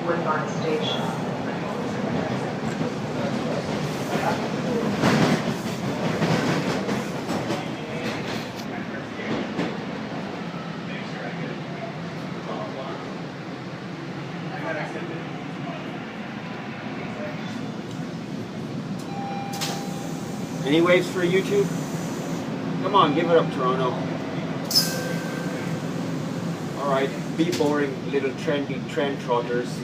Woodbine Station. Any waves for YouTube? Come on, give it up, Toronto. Alright, be boring, little trendy trend trotters.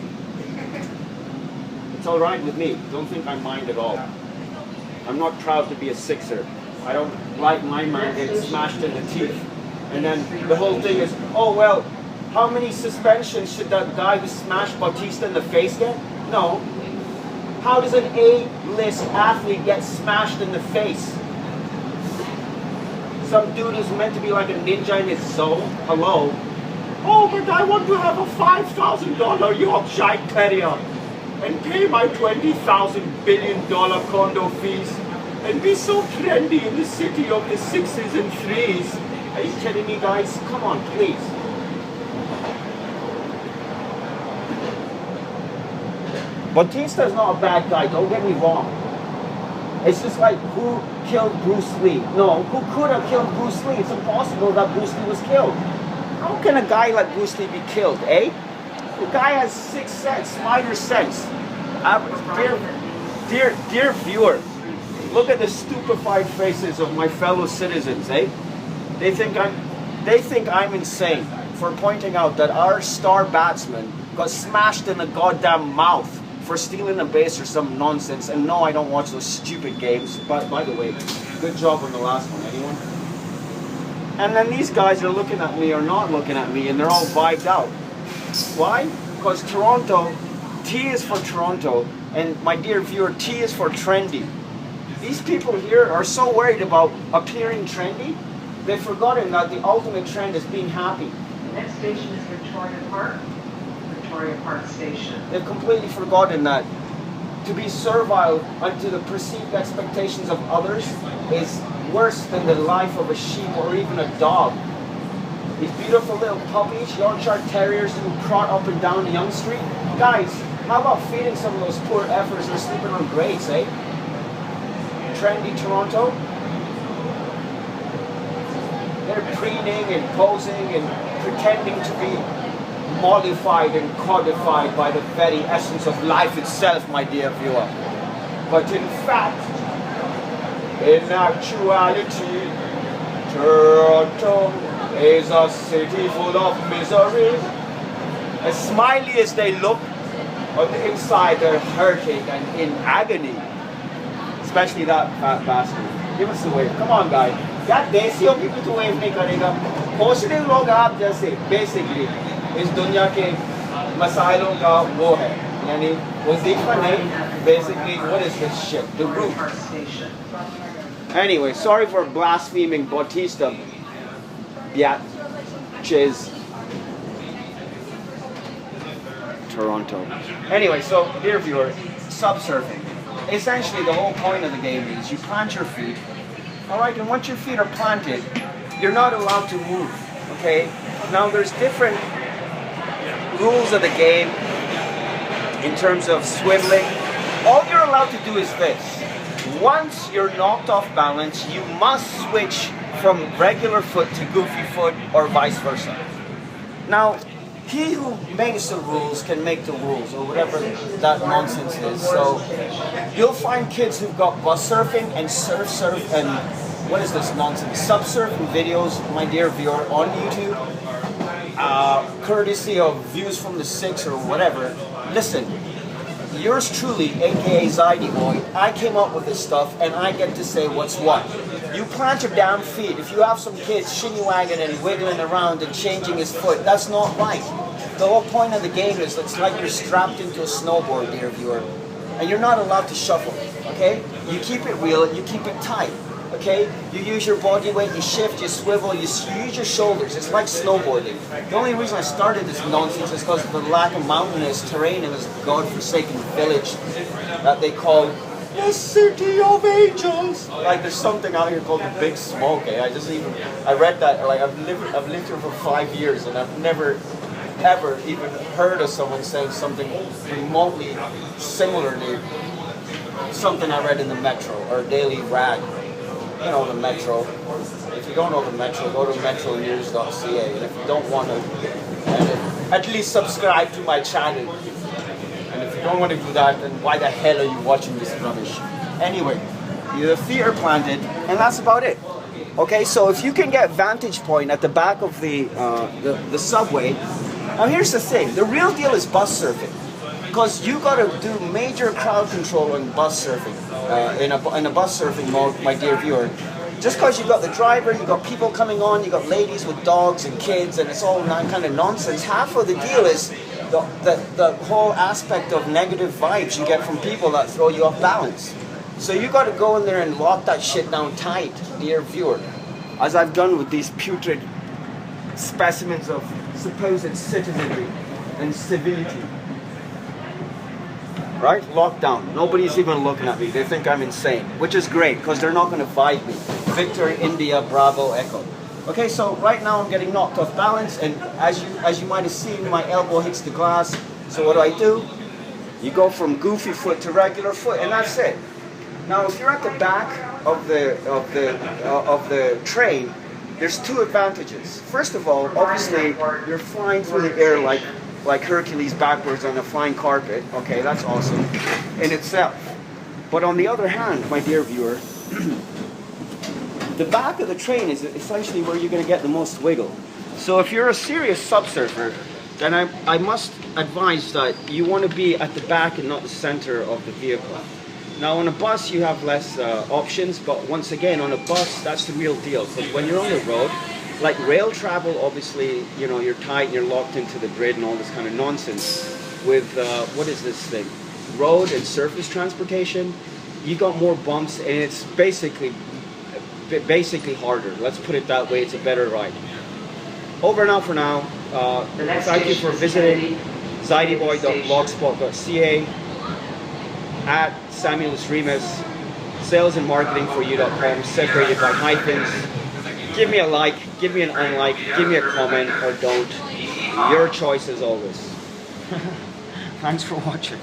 It's alright with me. Don't think I mind at all. I'm not proud to be a Sixer. I don't like my man getting smashed in the teeth. And then the whole thing is, oh well, how many suspensions should that guy who smashed Bautista in the face get? No. How does an A-list athlete get smashed in the face? Some dude who's meant to be like a ninja in his zone? Hello? Oh, but I want to have a $5,000 Yorkshire Terrier and pay my $20,000 billion condo fees and be so trendy in the city of the 6s and 3s. Are you kidding me, guys? Come on, please. Bautista's not a bad guy, don't get me wrong. It's just like, who killed Bruce Lee? No, who could have killed Bruce Lee? It's impossible that Bruce Lee was killed. How can a guy like Bruce Lee be killed, eh? The guy has sixth sense, spider sense. Dear viewer, look at the stupefied faces of my fellow citizens, eh? They think I'm insane for pointing out that our star batsman got smashed in the goddamn mouth for stealing a base or some nonsense. And no, I don't watch those stupid games. But by the way, good job on the last one, anyone? And then these guys are looking at me or not looking at me, and they're all vibed out. Why? Because Toronto, T is for Toronto, and my dear viewer, T is for trendy. These people here are so worried about appearing trendy, they've forgotten that the ultimate trend is being happy. The next station is Victoria Park. Victoria Park Station. They've completely forgotten that to be servile unto the perceived expectations of others is worse than the life of a sheep or even a dog. These beautiful little puppies, Yorkshire Terriers who trot up and down Yonge Street. Guys, how about feeding some of those poor effers who are sleeping on grates, eh? Trendy Toronto. They're preening and posing and pretending to be mollified and codified by the very essence of life itself, my dear viewer. But in fact, in actuality, Toronto is a city full of misery. As smiley as they look, on the inside they're hurting and in agony. Especially that fat bastard. Give us a wave. Come on, guys. क्या देसियों की भी तो wave नहीं करेगा. Positive लोग आप जैसे basically इस दुनिया के मसाइलों का वो है, यानी वजीफा नहीं, basically what is this shit? The root. Anyway, sorry for blaspheming Bautista, biatches. Toronto. Anyway, so dear viewer, subsurfing. Essentially, the whole point of the game is you plant your feet, all right, and once your feet are planted, you're not allowed to move, okay? Now, there's different rules of the game in terms of swiveling. All you're allowed to do is this. Once you're knocked off balance, you must switch from regular foot to goofy foot or vice versa. Now, he who makes the rules can make the rules, or whatever that nonsense is. So you'll find kids who've got bus surfing and surf and what is this nonsense? Subsurfing videos, my dear viewer, on YouTube, courtesy of Views from the Six or whatever. Listen, yours truly, aka zAiDiBoy, I came up with this stuff and I get to say what's what. You plant your damn feet. If you have some kids shinny-wagging and wiggling around and changing his foot, that's not right. The whole point of the game is it's like you're strapped into a snowboard, dear viewer, and you're not allowed to shuffle, okay? You keep it real and you keep it tight, okay? You use your body weight, you shift, you swivel, you use your shoulders. It's like snowboarding. The only reason I started this nonsense is because of the lack of mountainous terrain in this godforsaken village that they call the City of Angels. Like there's something out here called the Big Smoke, eh? I read that, like I've lived here for 5 years and I've never ever even heard of someone saying something remotely similar to something I read in the Metro or Daily Rag. You know, the Metro. If you don't know the Metro, go to metronews.ca, and if you don't want to, at least subscribe to my channel. And if you don't want to do that, then why the hell are you watching this rubbish? Anyway, the feet are planted, and that's about it. Okay, so if you can get vantage point at the back of the subway, now here's the thing, the real deal is bus surfing. Because you got to do major crowd control in bus surfing, in a bus surfing mode, my dear viewer. Just because you got the driver, you got people coming on, you got ladies with dogs and kids, and it's all that kind of nonsense. Half of the deal is the whole aspect of negative vibes you get from people that throw you off balance. So you got to go in there and lock that shit down tight, dear viewer, as I've done with these putrid specimens of supposed citizenry and civility. Right? Lockdown. Nobody's even looking at me. They think I'm insane, which is great because they're not going to fight me. Victor, India, Bravo, Echo. Okay, so right now I'm getting knocked off balance, and as you might have seen, my elbow hits the glass. So what do? You go from goofy foot to regular foot, and that's it. Now, if you're at the back of the train, there's two advantages. First of all, obviously, you're flying through the air like Hercules backwards on a flying carpet. Okay, that's awesome in itself. But on the other hand, my dear viewer, the back of the train is essentially where you're going to get the most wiggle. So if you're a serious subsurfer, then I must advise that you want to be at the back and not the center of the vehicle. Now on a bus you have less options, but once again on a bus that's the real deal, because when you're on the road, like rail travel, obviously, you know, you're tight and you're locked into the grid and all this kind of nonsense. With, what is this thing? Road and surface transportation, you got more bumps and it's basically harder. Let's put it that way, it's a better ride. Over and out for now. Thank you for visiting zAiDiBoY.bloGspoT.cA, at Samuelus Remus, sales and marketing for you.com, separated by hyphens. Give me a like, give me an unlike, give me a comment, or don't. Your choice as always. Thanks for watching.